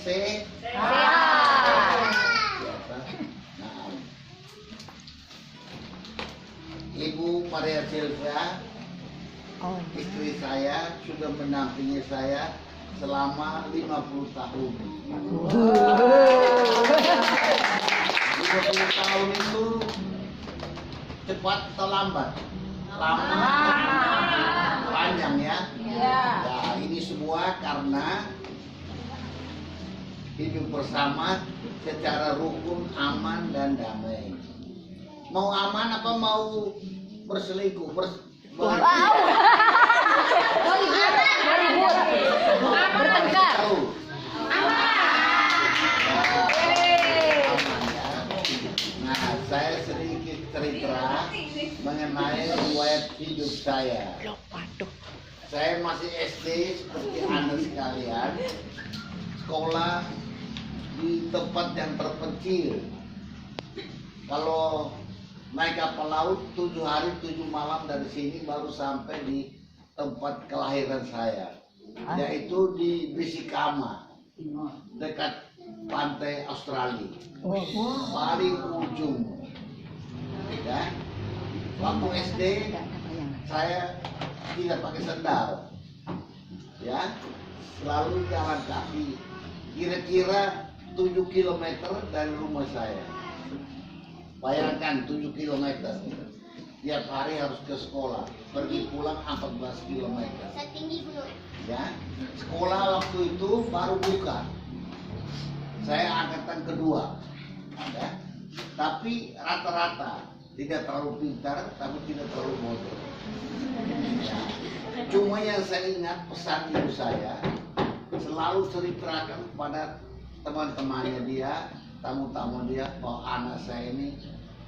sehat. Nah, Ibu Maria Silvia, istri saya, sudah mendampingi saya selama 50 tahun. 50 tahun itu cepat atau lambat? Lama. Panjang ya? Nah, ini semua karena hidup bersama secara rukun, aman, dan damai. Mau aman apa mau berselingkuh? Bertengkar. Nah, saya sedikit cerita mengenai riwayat hidup saya. Saya masih SD seperti Anda sekalian, sekolah di tempat yang terpencil. Kalau naik kapal laut 7 hari 7 malam dari sini baru sampai di tempat kelahiran saya, yaitu di Bisikama, dekat pantai Australia, paling ujung. Ya, waktu SD saya tidak pakai sendal, ya, selalu jalan kaki, kira-kira 7 km dari rumah saya. Bayangkan 7 km, tiap hari harus ke sekolah, pergi pulang 14 km. Ya, sekolah waktu itu baru buka. Saya angkatan kedua, ya. Tapi rata-rata tidak terlalu pintar, tapi tidak terlalu bodoh. Ya. Cuma yang saya ingat pesan ibu saya, selalu ceritakan kepada teman-temannya dia, tamu-tamu dia, bahwa anak saya ini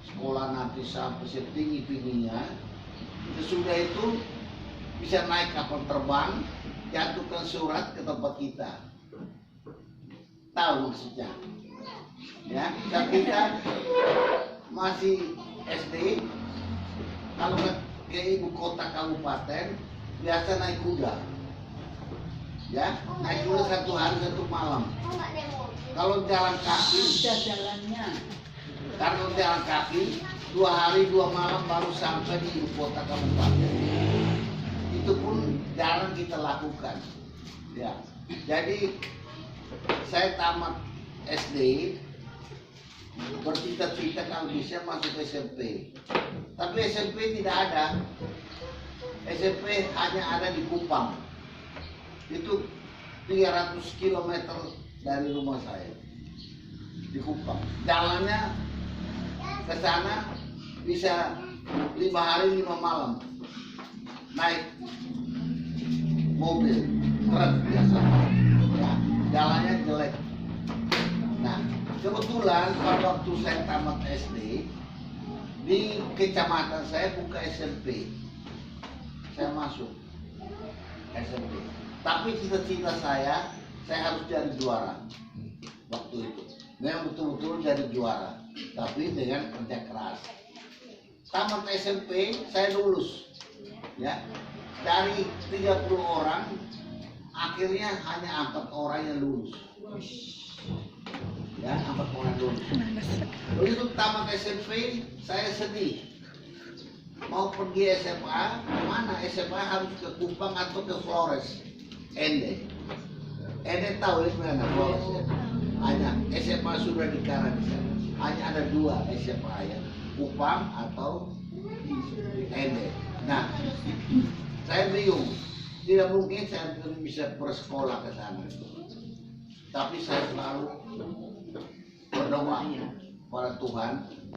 sekolah nanti sampai setinggi-tingginya. Sesudah itu bisa naik kapal terbang, jatuhkan surat ke tempat kita. Tahu maksudnya? Ya, dan kita masih SD, kalau ke ibu kota kabupaten biasa naik kuda. Ya, naik kuda 1 hari 1 malam. Kalau jalan kaki, karena jalan kaki 2 hari 2 malam baru sampai di ibu kota kabupaten. Itu pun jarang kita lakukan. Ya, jadi saya tamat SD, bercita-cita kalau bisa masuk SMP. Tapi SMP tidak ada. SMP hanya ada di Kupang. Itu 300 km dari rumah saya. Di Kupang. Jalannya ke sana bisa 5 hari 5 malam. Naik mobil, truk biasa. Ya, jalannya jelek. Nah, kebetulan pada waktu saya tamat SD, di kecamatan saya buka SMP. Saya masuk SMP. Tapi cita-cita saya harus jadi juara waktu itu. Memang betul-betul jadi juara, tapi dengan kerja keras. Tamat SMP, saya lulus. Ya, dari 30 orang, akhirnya hanya 4 orang yang lulus. Ya, 4 orang lulus. Begitu tamat SMP, saya sedih. Mau pergi SMA, mana SMA harus ke Kupang atau ke Flores, Ende. Ende tahu ya mana Flores ya? Hanya SMA sudah dikarang di sana. Hanya ada 2 SMA ya, Kupang atau Ende. Nah, saya bingung. Tidak mungkin saya bisa bersekolah ke sana. Tapi saya selalu berdoa pada Tuhan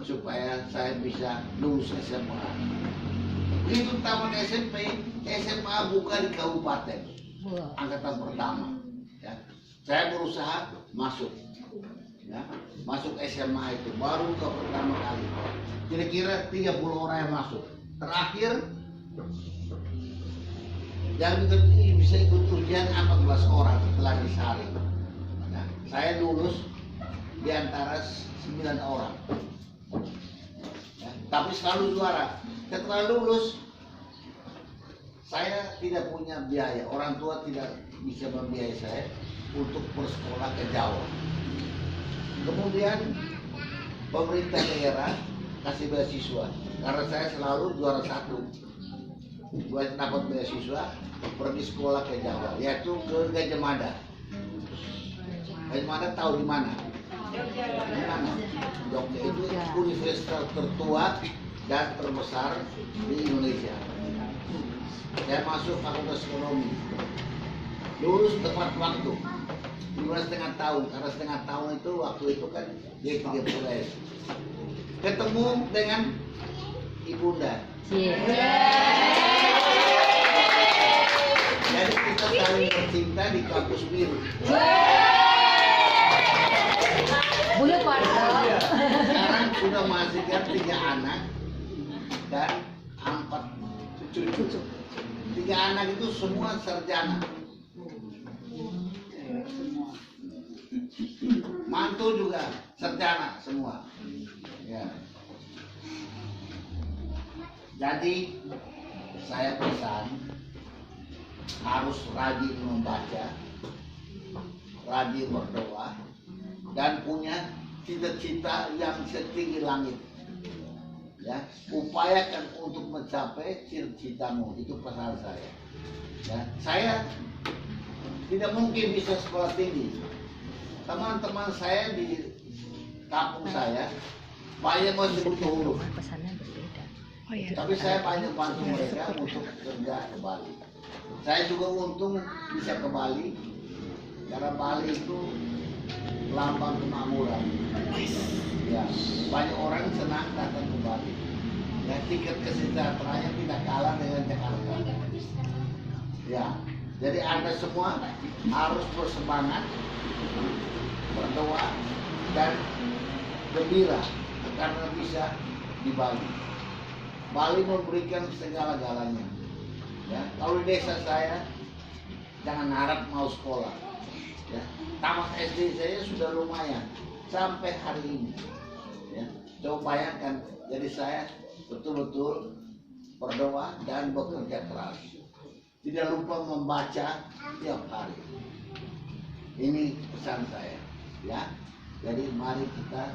supaya saya bisa lulus SMA. Begitu tamat SMP, SMA buka di kabupaten, angkatan pertama. Ya. Saya berusaha masuk, ya, masuk SMA itu baru ke pertama kali. Kira-kira 30 orang yang masuk. Terakhir yang bisa ikut ujian 14 orang setelah disaring. Nah, saya lulus di antara 9 orang. Ya, tapi selalu juara. Setelah lulus, saya tidak punya biaya. Orang tua tidak bisa membiayai saya. untuk bersekolah ke Jawa. Kemudian pemerintah daerah kasih beasiswa karena saya selalu juara 1 buat dapat beasiswa pergi sekolah ke Jawa, yaitu ke Gajah Mada. Gajah Mada tahu di mana? Di mana? Jogja. Itu universitas tertua dan terbesar di Indonesia. Saya masuk fakultas ekonomi, lulus tepat waktu 5,5 tahun, karena setengah tahun itu waktu itu kan dia 30. Ketemu dengan ibunda. Jadi kita saling bercinta di kampus biru. Bulu pada. Sekarang sudah menghasilkan 3 anak dan 4 cucu. 3 anak itu semua sarjana. Mantu juga sarjana semua. Ya. Jadi saya pesan harus rajin membaca, rajin berdoa, dan punya cita-cita yang setinggi langit. Ya, upayakan untuk mencapai cita-citamu, itu pesan saya. Ya, saya tidak mungkin bisa sekolah tinggi. Teman-teman saya di kampung saya banyak masih butuh huruf. Tapi saya banyak bantu mereka untuk kerja ke Bali. Saya juga untung bisa ke Bali karena Bali itu lambang kemakmuran. Ya, banyak orang senang datang ke Bali. Ya, tingkat kesejahteraannya tidak kalah dengan Jakarta. Ya, jadi Anda semua harus bersemangat, berdoa, dan gembira karena bisa di Bali. Bali memberikan segala-galanya. Ya, kalau di desa saya jangan harap mau sekolah. Ya, tamat SD saya sudah lumayan sampai hari ini. Ya, coba bayangkan, jadi saya betul-betul berdoa dan bekerja keras. Tidak lupa membaca tiap hari. Ini pesan saya, ya. Jadi mari kita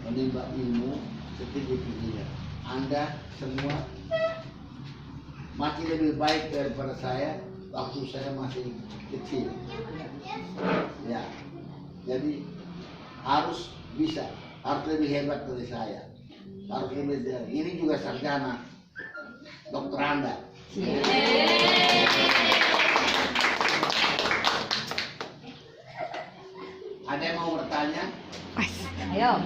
menimba ilmu setinggi-tingginya. Anda semua masih lebih baik daripada saya waktu saya masih kecil. Ya, jadi harus bisa, harus lebih hebat dari saya. Harus lebih dari ini juga sarjana, dokter Anda. Ada yang mau bertanya? Ayo.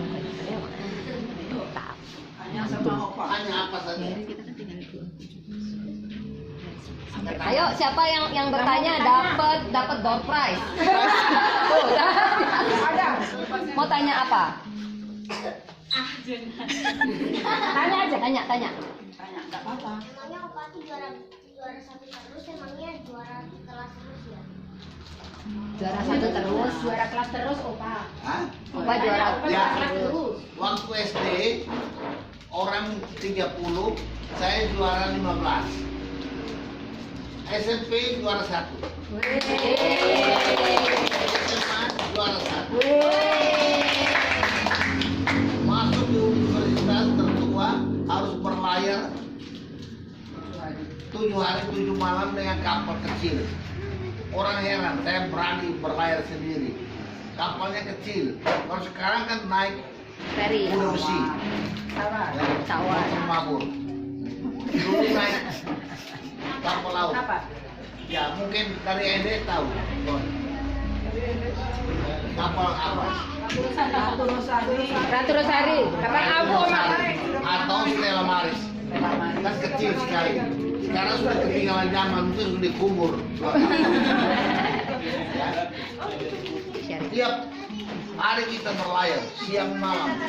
Tanya apa saja. Ayo, siapa yang bertanya dapat door prize. Tuh, ada. Mau tanya apa? Tanya aja, tanya. Tanya, enggak apa-apa. Emangnya Opa tuh juara 1 terus, emangnya juara kelas terus ya? Juara 1 terus. Juara kelas terus, Opa. Hah? Opa juara Ya. kelas terus. Waktu SD orang 30, saya juara 15. SMP juara 1. SMA juara 1. Masuk di universitas tertua harus berlayar 7 hari 7 malam dengan kapal kecil. Orang heran, saya berani berlayar sendiri. Kapalnya kecil. Kalau sekarang kan naik Ferry. kuda besi. Sawah. Mabur. Dulu naik kapal laut. Ya mungkin dari SD tahu. Kapal apa? Ratu Rosari. Kapal Abu Atau Stella Maris. Kan kecil sekali. Sekarang sudah ketinggalan zaman, itu sudah dikubur. Ya. Tiap hari kita berlayar, siang malam.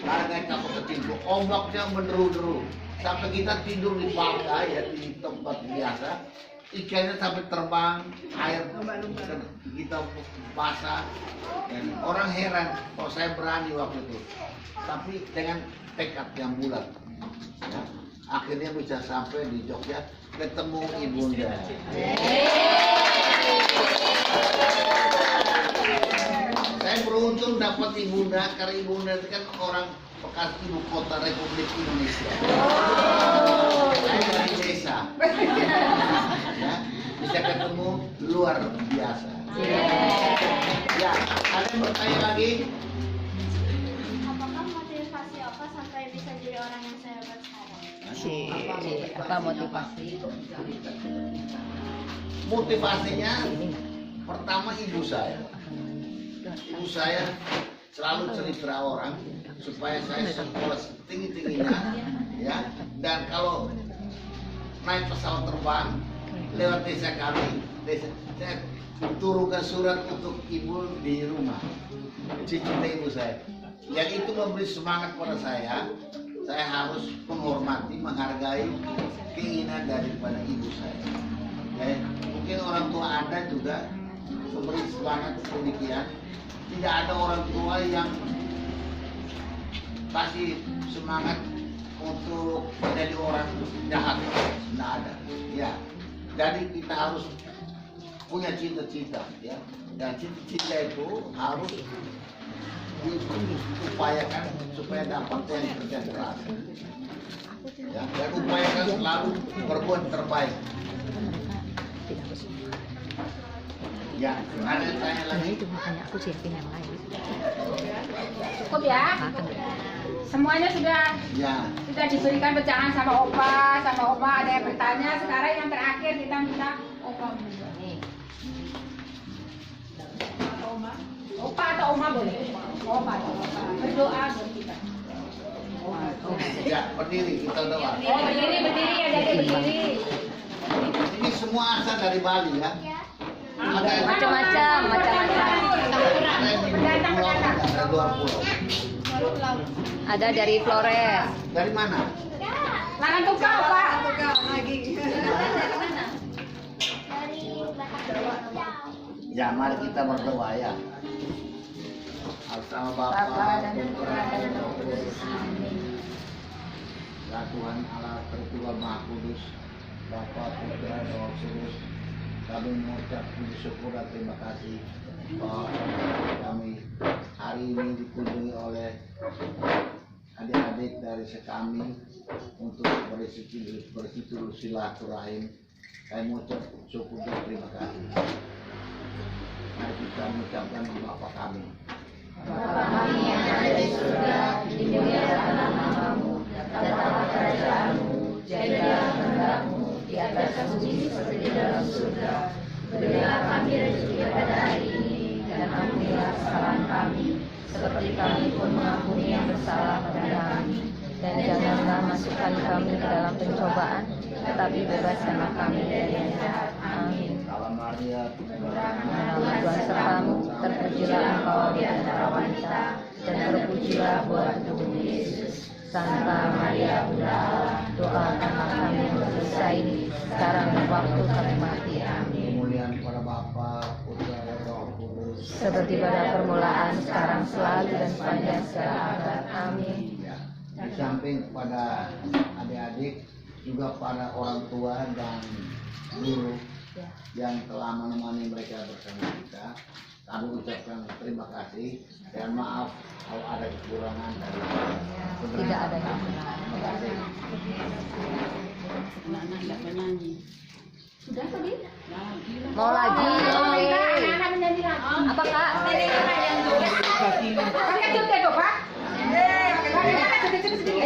Naik kapal kecil, ombaknya menderu-deru. Sampai kita tidur di bangka, ya di tempat biasa. Ikannya sampai terbang, air kita basah. Dan orang heran kalau saya berani waktu itu. Tapi dengan tekad yang bulat. Ya. Akhirnya bisa sampai di Jogja ketemu ibunda. Saya beruntung dapat ibunda, karena ibunda itu kan orang bekas ibu kota Republik Indonesia. Saya dari desa. Ya, bisa ketemu luar biasa. Ya, ada yang bertanya lagi? Apakah motivasi Opa sampai bisa jadi orang yang sehebat sekarang? Apa motivasi? Motivasinya pertama ibu saya. Ibu saya selalu cerita orang supaya saya sekolah setinggi-tingginya, ya. Dan kalau naik pesawat terbang lewat desa kami, saya turunkan surat untuk ibu di rumah. Cinta ibu saya. Yang itu memberi semangat pada saya. Saya harus menghormati, menghargai keinginan daripada ibu saya. Ya, mungkin orang tua Anda juga memberi semangat demikian. Tidak ada orang tua yang kasih semangat untuk menjadi orang jahat. Tidak ada. Ya, jadi kita harus punya cita-cita, ya. Dan cita-cita itu harus diupayakan supaya dapat yang kerja keras. Ya, dan upayakan selalu berbuat terbaik. Ya, ada yang tanya lagi? Itu makanya aku siapin yang lain. Cukup ya? Semuanya sudah Ya, diberikan pecahan sama Opa, ada yang bertanya. Sekarang yang terakhir kita minta Opa menjawab. Opa atau Oma boleh? Opa atau Opa. Berdoa buat kita. ya, berdiri kita doa. Oh, berdiri ya, jadi berdiri. Ini semua asal dari Bali, ya. Ada yang Macam-macam. ada yang di pulau, ada luar pulau. Ada dari Flores. Dari mana? Lahan tukau, Pak. Dari Batak. Ya, mari kita berdoa, ya. Sama Bapa dan Putra dan Roh Kudus. Ya Tuhan Allah Tertua Maha Kudus, Bapa, Putra, dan Roh Kudus. Kami mengucap puji syukur dan terima kasih bahwa kami hari ini dikunjungi oleh adik-adik dari sekami untuk bersitul silaturahim. Kami mengucap syukur dan terima kasih. Mari kita mengucapkan Bapa kami. Bapa kami yang ada di surga, dimuliakanlah namamu, datanglah kerajaanmu, jadilah kehendakmu di atas bumi seperti di dalam surga. Berilah kami rezeki pada hari ini, dan ampunilah kesalahan kami, seperti kami pun mengampuni yang bersalah kepada kami. Dan janganlah masukkan kami ke dalam pencobaan, tetapi bebaskanlah kami dari yang jahat. Amin. Salam Maria, Nama Tuhan sertamu, terpujilah engkau di antara wanita, dan terpujilah buah tubuhmu Yesus. Santa Maria Bunda Allah, doakanlah kami yang berdosa ini, sekarang dan waktu kami mati. Amin. kemuliaan kepada Bapa, Putra, dan Roh Kudus. Seperti pada permulaan, sekarang, selalu, dan sepanjang segala abad. Amin. Ya. Di samping kepada adik-adik, juga pada orang tua dan guru yang telah menemani mereka bersama kita. Kami ucapkan terima kasih dan maaf kalau ada kekurangan dari Tidak ada yang benar. Terima kasih. Sudah tadi? Mau lagi? Oh, Oke. enggak, anak-anak menyanyi lagi. Apa kak?